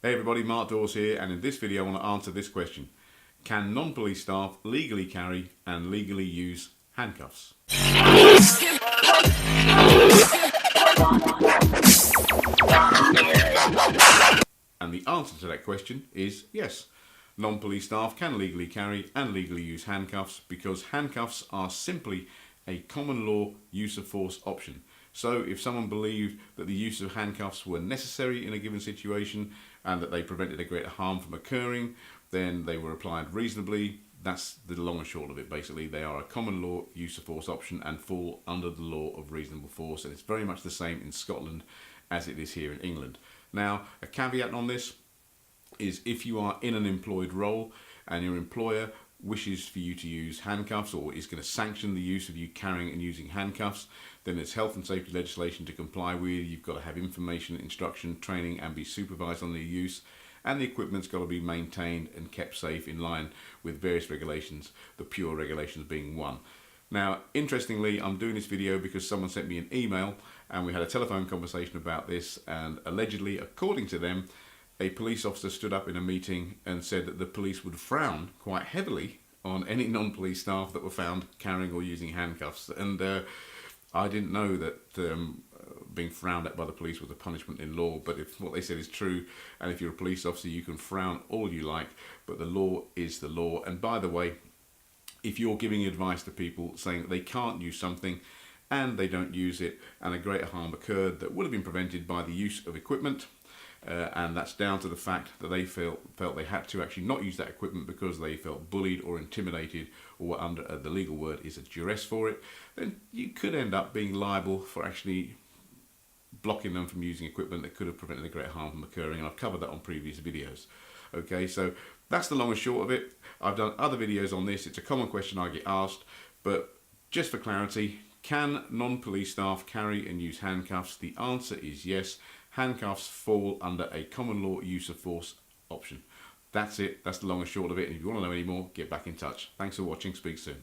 Hey everybody, Mark Dawes here, and in this video I want to answer this question. Can non-police staff legally carry and legally use handcuffs? And the answer to that question is yes. Non-police staff can legally carry and legally use handcuffs because handcuffs are simply a common law use of force option. So if someone believed that the use of handcuffs were necessary in a given situation and that they prevented a greater harm from occurring, then they were applied reasonably. That's the long and short of it, basically. They are a common law use of force option and fall under the law of reasonable force, and it's very much the same in Scotland as it is here in England. Now, a caveat on this is if you are in an employed role and your employer wishes for you to use handcuffs or is going to sanction the use of you carrying and using handcuffs, then there's health and safety legislation to comply with. You've got to have information, instruction, training and be supervised on their use, and the equipment's got to be maintained and kept safe in line with various regulations, the pure regulations being one. Now, interestingly, I'm doing this video because someone sent me an email and we had a telephone conversation about this, and allegedly, according to them, a police officer stood up in a meeting and said that the police would frown quite heavily on any non-police staff that were found carrying or using handcuffs. And I didn't know that being frowned at by the police was a punishment in law, but if what they said is true, and if you're a police officer, you can frown all you like, but the law is the law. And by the way, if you're giving advice to people saying that they can't use something and they don't use it and a greater harm occurred that would have been prevented by the use of equipment, and that's down to the fact that they felt they had to actually not use that equipment because they felt bullied or intimidated, or under the legal word is a duress for it, then you could end up being liable for actually blocking them from using equipment that could have prevented a great harm from occurring, and I've covered that on previous videos. Okay, so that's the long and short of it. I've done other videos on this. It's a common question I get asked, but just for clarity, can non-police staff carry and use handcuffs? The answer is yes. Handcuffs fall under a common law use of force option. That's it. That's the long and short of it. And if you want to know any more, get back in touch. Thanks for watching. Speak soon.